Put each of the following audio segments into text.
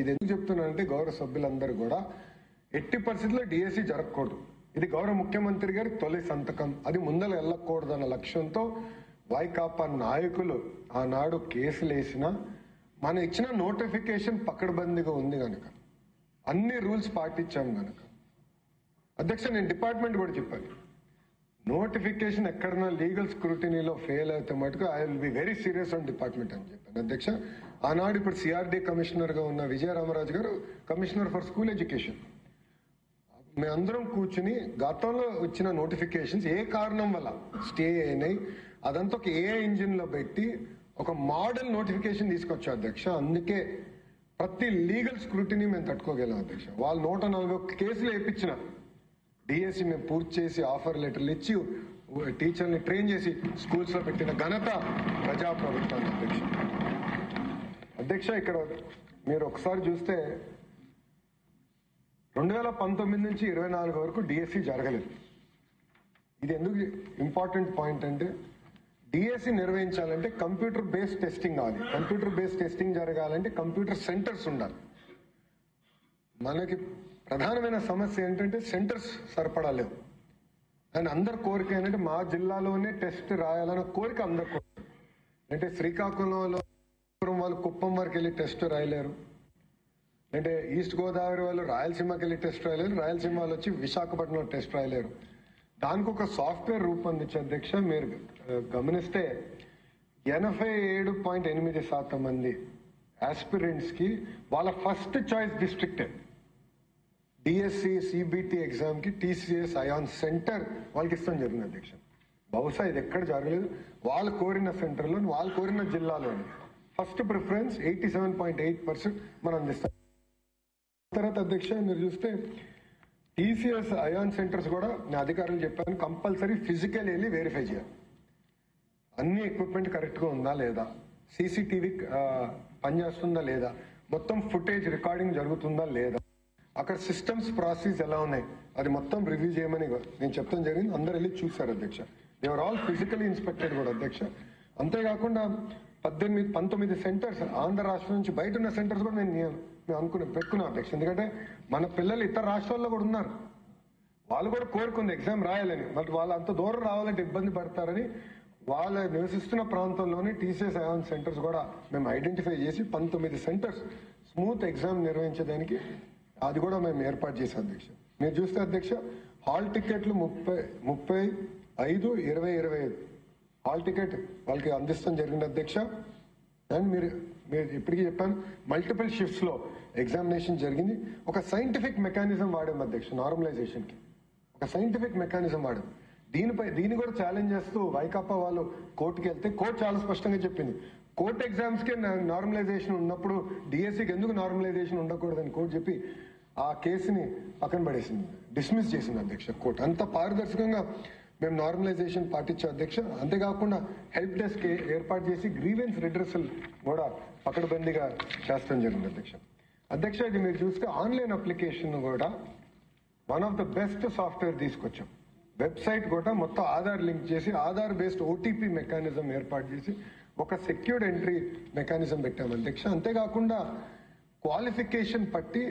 ఇది ఎందుకు చెప్తున్నానంటే గౌరవ సభ్యులందరూ కూడా ఎట్టి పరిస్థితుల్లో డిఎస్సి జరగకూడదు. ఇది గౌరవ ముఖ్యమంత్రి గారి తొలి సంతకం. అది ముందర వెళ్ళకూడదన్న లక్ష్యంతో వైకాపా నాయకులు ఆనాడు కేసులు వేసిన మనం ఇచ్చిన నోటిఫికేషన్ పకడ్బందీగా ఉంది కనుక అన్ని రూల్స్ పాటించాం కనుక అధ్యక్ష నేను డిపార్ట్మెంట్ కూడా చెప్పాను, నోటిఫికేషన్ ఎక్కడన్నా లీగల్ స్క్రూటినీలో ఫెయిల్ అయితే మటుకు I will be very serious on department అని చెప్పాను అధ్యక్ష. ఆనాడు ఇప్పుడు సిఆర్డి కమిషనర్ గా ఉన్న విజయరామరాజు గారు కమిషనర్ ఫర్ స్కూల్ ఎడ్యుకేషన్, మేమందరం కూర్చుని గతంలో వచ్చిన నోటిఫికేషన్స్ ఏ కారణం వల్ల స్టే అయినాయి అదంతా ఒక ఏ ఇంజిన్ లో పెట్టి ఒక మోడల్ నోటిఫికేషన్ తీసుకొచ్చా అధ్యక్ష. అందుకే ప్రతి లీగల్ స్క్రూటినీ మేము తట్టుకోగలం అధ్యక్ష. వాళ్ళు 141 కేసులు వేయించిన డిఎస్సి మేము పూర్తి చేసి ఆఫర్ లెటర్లు ఇచ్చి టీచర్ని ట్రైన్ చేసి స్కూల్స్ లో పెట్టిన ఘనత ప్రజాప్రభుత్వాన్ని అధ్యక్ష. అధ్యక్ష ఇక్కడ మీరు ఒకసారి చూస్తే 2019 నుంచి 24 వరకు డిఎస్సి జరగలేదు. ఇది ఎందుకు ఇంపార్టెంట్ పాయింట్ అంటే డిఎస్సి నిర్వహించాలంటే కంప్యూటర్ బేస్డ్ టెస్టింగ్ కావాలి. కంప్యూటర్ బేస్డ్ టెస్టింగ్ జరగాలంటే కంప్యూటర్ సెంటర్స్ ఉండాలి. మనకి ప్రధానమైన సమస్య ఏంటంటే సెంటర్స్ సరిపడాలేవు. అండ్ అందరి కోరిక ఏంటంటే మా జిల్లాలోనే టెస్ట్ రాయాలన్న కోరిక అందరి కోరిక. అంటే శ్రీకాకుళంలో వాళ్ళు కుప్పం వరకు వెళ్ళి టెస్ట్ రాయలేరు, అంటే ఈస్ట్ గోదావరి వాళ్ళు రాయలసీమకి వెళ్ళి టెస్ట్ రాయలేరు, రాయలసీమ వాళ్ళు వచ్చి విశాఖపట్నంలో టెస్ట్ రాయలేరు. దానికి ఒక సాఫ్ట్వేర్ రూపొందించే అధ్యక్ష. మీరు గమనిస్తే 87.8% మంది ఆస్పిరెంట్స్ కి వాళ్ళ first choice district DSC CBT exam కి టీసీఎస్ అయాన్ సెంటర్ వాళ్ళకి ఇష్టం జరిగింది అధ్యక్ష. బహుశా ఇది ఎక్కడ జరగలేదు. వాళ్ళు కోరిన సెంటర్లో వాళ్ళు కోరిన జిల్లాలోని ఫస్ట్ ప్రిఫరెన్స్ 87.8% మనం అందిస్తాం. తర్వాత అధ్యక్ష మీరు చూస్తే టీసీఎస్ అయాన్ సెంటర్స్ కూడా నా అధికారులు చెప్పాను, కంపల్సరీ ఫిజికల్ వెళ్ళి వెరిఫై చేయాలి. అన్ని ఎక్విప్మెంట్ కరెక్ట్ గా ఉందా లేదా, సీసీటీవీ పనిచేస్తుందా లేదా, మొత్తం ఫుటేజ్ రికార్డింగ్ జరుగుతుందా లేదా, అక్కడ సిస్టమ్స్ ప్రాసెస్ ఎలా ఉన్నాయి అది మొత్తం రివ్యూ చేయమని నేను చెప్తాం జరిగింది. అందరు వెళ్ళి చూశారు అధ్యక్ష. దేవర్ ఆల్ ఫిజికలీ ఇన్స్పెక్టెడ్ కూడా అధ్యక్ష. అంతేకాకుండా 19 సెంటర్స్ ఆంధ్ర రాష్ట్రం నుంచి బయట ఉన్న సెంటర్స్ కూడా మేము పెట్టుకున్నాం అధ్యక్ష. ఎందుకంటే మన పిల్లలు ఇతర రాష్ట్రాల్లో కూడా ఉన్నారు, వాళ్ళు కూడా కోరుకుంది ఎగ్జామ్ రాయాలని, బట్ వాళ్ళు అంత దూరం రావాలంటే ఇబ్బంది పడతారని వాళ్ళ నివసిస్తున్న ప్రాంతంలోనే టీసీఎస్ అయాన్ సెంటర్స్ కూడా మేము ఐడెంటిఫై చేసి 19 సెంటర్స్ స్మూత్ ఎగ్జామ్ నిర్వహించడానికి అది కూడా మేము ఏర్పాటు చేసాం అధ్యక్ష. మీరు చూస్తే అధ్యక్ష హాల్ టికెట్లు 35-20-25 హాల్ టికెట్ వాళ్ళకి అందిస్తాం జరిగింది అధ్యక్ష. అండ్ మీరు ఇప్పటికీ చెప్పాను మల్టిపుల్ షిఫ్ట్స్ లో ఎగ్జామినేషన్ జరిగింది. ఒక సైంటిఫిక్ మెకానిజం వాడాం అధ్యక్ష నార్మలైజేషన్ కి, ఒక సైంటిఫిక్ మెకానిజం వాడాం. దీన్ని కూడా ఛాలెంజ్ చేస్తూ వైకాపా వాళ్ళు కోర్టుకి వెళ్తే కోర్టు చాలా స్పష్టంగా చెప్పింది, కోర్టు ఎగ్జామ్స్ కి నార్మలైజేషన్ ఉన్నప్పుడు డిఎస్సికి ఎందుకు నార్మలైజేషన్ ఉండకూడదని కోర్టు చెప్పి ఆ కేసుని పక్కన పడేసింది, డిస్మిస్ చేసింది అధ్యక్ష కోర్టు. అంత పారదర్శకంగా మేము నార్మలైజేషన్ పాటించాం అధ్యక్ష. అంతేకాకుండా హెల్ప్ డెస్క్ ఏర్పాటు చేసి గ్రీవెన్స్ రిడ్రెసల్ కూడా పకడ్బందీగా చేస్తాం జరిగింది అధ్యక్ష. అధ్యక్ష ఇది మీరు చూస్తే ఆన్లైన్ అప్లికేషన్ కూడా one of the best software తీసుకొచ్చాం. వెబ్సైట్ కూడా మొత్తం ఆధార్ లింక్ చేసి ఆధార్ బేస్డ్ ఓటీపీ మెకానిజం ఏర్పాటు చేసి ఒక సెక్యూర్డ్ ఎంట్రీ మెకానిజం పెట్టాం అధ్యక్ష. అంతేకాకుండా క్వాలిఫికేషన్ పట్టి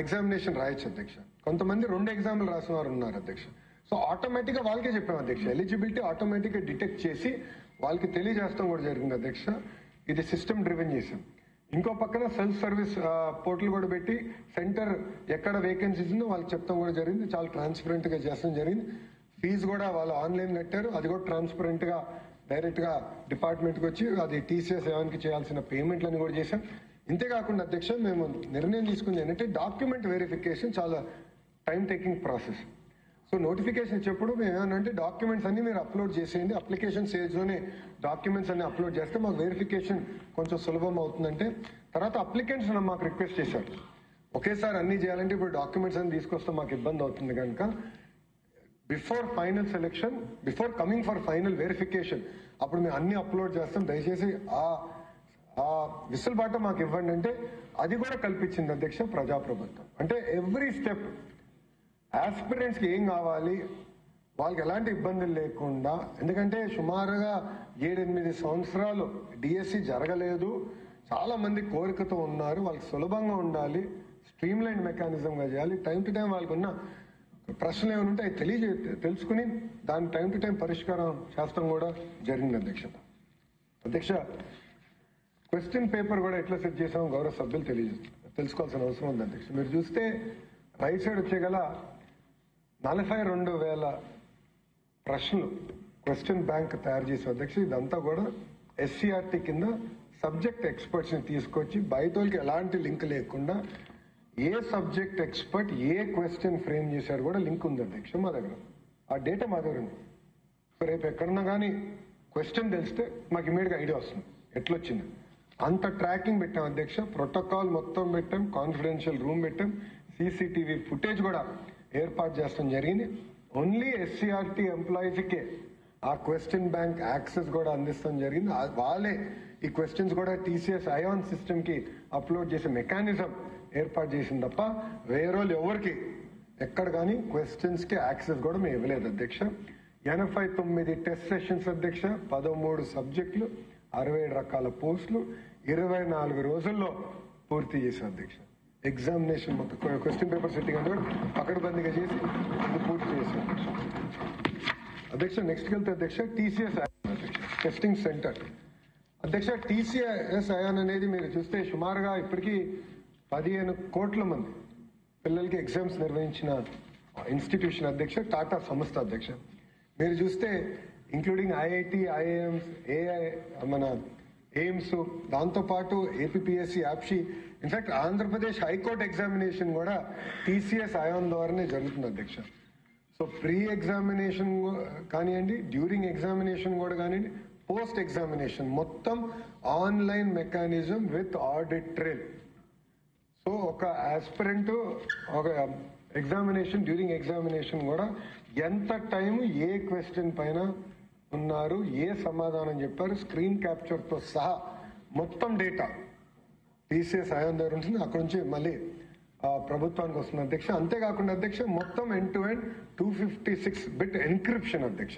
ఎగ్జామినేషన్ రాయొచ్చు అధ్యక్ష. కొంతమంది 2 ఎగ్జామ్లు రాసిన వారు ఉన్నారు అధ్యక్ష. సో ఆటోమేటిక్ గా వాళ్ళకే చెప్పాం అధ్యక్ష, ఎలిజిబిలిటీ ఆటోమేటిక్ గా డిటెక్ట్ చేసి వాళ్ళకి తెలియజేస్తాం కూడా జరిగింది అధ్యక్ష. ఇది సిస్టమ్ డ్రివెన్ చేసాం. ఇంకో పక్కన సెల్ఫ్ సర్వీస్ పోర్టల్ కూడా పెట్టి సెంటర్ ఎక్కడ వేకెన్సీస్ ఉందో వాళ్ళకి చెప్తాం కూడా జరిగింది. చాలా ట్రాన్స్పరెంట్ గా చేస్తాం జరిగింది. ఫీజు కూడా వాళ్ళు ఆన్లైన్ కట్టారు, అది కూడా ట్రాన్స్పరెంట్ గా డైరెక్ట్ గా డిపార్ట్మెంట్ కి వచ్చి అది టీసీఎస్ ఏవానికి చేయాల్సిన పేమెంట్లని కూడా చేశాం. ఇంతేకాకుండా అధ్యక్ష మేము నిర్ణయం తీసుకుంది ఏంటంటే డాక్యుమెంట్ వెరిఫికేషన్ చాలా time taking process. So notification ఇచ్చేప్పుడు మేము ఏమన్నా డాక్యుమెంట్స్ అన్ని మీరు అప్లోడ్ చేసేయండి, అప్లికేషన్ స్టేజ్ లోనే డాక్యుమెంట్స్ అన్ని అప్లోడ్ చేస్తే మాకు వెరిఫికేషన్ కొంచెం సులభం అవుతుందంటే. తర్వాత అప్లికెంట్స్ మాకు రిక్వెస్ట్ చేశారు, ఒకేసారి అన్ని చేయాలంటే ఇప్పుడు డాక్యుమెంట్స్ అన్ని తీసుకొస్తే మాకు ఇబ్బంది అవుతుంది కనుక before final selection, before coming for final verification అప్పుడు మేము అన్ని అప్లోడ్ చేస్తాం, దయచేసి ఆ విసులుబాటు మాకు ఇవ్వండి అంటే అది కూడా కల్పించింది అధ్యక్ష ప్రజాప్రభుత్వం. అంటే ఎవ్రీ స్టెప్ ఆస్పిరెంట్స్ కి ఏం కావాలి, వాళ్ళకి ఎలాంటి ఇబ్బందులు లేకుండా, ఎందుకంటే సుమారుగా 7-8 సంవత్సరాలు డిఎస్సి జరగలేదు, చాలా మంది కోరికతో ఉన్నారు, వాళ్ళకి సులభంగా ఉండాలి, స్ట్రీమ్ లైన్ మెకానిజంగా చేయాలి. టైం టు టైం వాళ్ళకు ఉన్న ప్రశ్నలు ఏమైనా ఉంటే అవి తెలుసుకుని దాని టైం టు టైం పరిష్కారం చేస్తాం కూడా జరిగింది అధ్యక్ష. క్వశ్చన్ పేపర్ కూడా ఎట్లా సెట్ చేసామో గౌరవ సభ్యులు తెలుసుకోవాల్సిన అవసరం ఉంది అధ్యక్ష. మీరు చూస్తే రైట్ సైడ్ వచ్చేగల 42,000 ప్రశ్నలు క్వశ్చన్ బ్యాంక్ తయారు చేసే అధ్యక్ష. ఇదంతా కూడా SCRT కింద సబ్జెక్ట్ ఎక్స్పర్ట్స్ ని తీసుకొచ్చి బయటోళ్ళకి ఎలాంటి లింక్ లేకుండా ఏ సబ్జెక్ట్ ఎక్స్పర్ట్ ఏ క్వశ్చన్ ఫ్రేమ్ చేశారు కూడా లింక్ ఉంది అధ్యక్ష మా దగ్గర. ఆ డేటా మా దగ్గర ఉంది. సో రేపు ఎక్కడన్నా కానీ క్వశ్చన్ తెలిస్తే మాకు ఇమీడియట్గా ఐడియా వస్తుంది ఎట్లొచ్చింది. అంత ట్రాకింగ్ పెట్టాం అధ్యక్ష. ప్రోటోకాల్ మొత్తం పెట్టాం, కాన్ఫిడెన్షియల్ రూమ్ పెట్టాం, CCTV ఫుటేజ్ కూడా ఏర్పాటు చేయడం జరిగింది. ఓన్లీ SCRT ఎంప్లాయీస్కే ఆ క్వశ్చన్ బ్యాంక్ యాక్సెస్ కూడా అందిస్తాం జరిగింది. వాళ్ళే ఈ క్వశ్చన్స్ కూడా TCS ION సిస్టమ్ కి అప్లోడ్ చేసే మెకానిజం ఏర్పాటు చేసింది తప్ప వేరే వాళ్ళు ఎవరికి ఎక్కడ కానీ క్వశ్చన్స్ కి యాక్సెస్ కూడా మేము ఇవ్వలేదు అధ్యక్ష. 89 టెస్ట్ సెషన్స్ అధ్యక్ష, 13 సబ్జెక్టులు, 67 రకాల పోస్టులు 24 రోజుల్లో పూర్తి చేశాం అధ్యక్ష. ఎగ్జామినేషన్ మొత్తం క్వశ్చన్ పేపర్ సెట్టింగ్ అంటే పకడ్బందీగా చేసి ఇది పూర్తి చేశాం అధ్యక్ష. నెక్స్ట్ వెళ్తే అధ్యక్ష TCS అధ్యక్ష టెస్టింగ్ సెంటర్ అధ్యక్ష. TCS ION అనేది మీరు చూస్తే సుమారుగా ఇప్పటికీ 15 కోట్ల మంది పిల్లలకి ఎగ్జామ్స్ నిర్వహించిన ఇన్స్టిట్యూషన్ అధ్యక్ష. టాటా సంస్థ అధ్యక్ష. మీరు చూస్తే ఇంక్లూడింగ్ IIT, IIMs, మన ఎయిమ్స్, దాంతోపాటు APPSC, యాప్షి, ఇన్ఫాక్ట్ ఆంధ్రప్రదేశ్ హైకోర్టు ఎగ్జామినేషన్ కూడా TCS ION ద్వారానే జరుగుతుంది అధ్యక్ష. సో ప్రీ ఎగ్జామినేషన్ కానివ్వండి, డ్యూరింగ్ ఎగ్జామినేషన్ కూడా కానివ్వండి, పోస్ట్ ఎగ్జామినేషన్ మొత్తం online mechanism with audit trail. So ఒక ఆస్పిరెంట్ ఒక ఎగ్జామినేషన్ డ్యూరింగ్ ఎగ్జామినేషన్ కూడా ఎంత టైం ఏ క్వశ్చన్ పైన ఉన్నారు, ఏ సమాధానం చెప్పారు, స్క్రీన్ క్యాప్చర్ తో సహా మొత్తం డేటా TCS ION దగ్గర ఉంటుంది. అక్కడ నుంచి మళ్ళీ ప్రభుత్వానికి వస్తుంది అధ్యక్ష. అంతేకాకుండా అధ్యక్ష మొత్తం end to end 256 bit encryption అధ్యక్ష.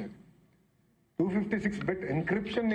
256 బిట్ ఎన్క్రిప్షన్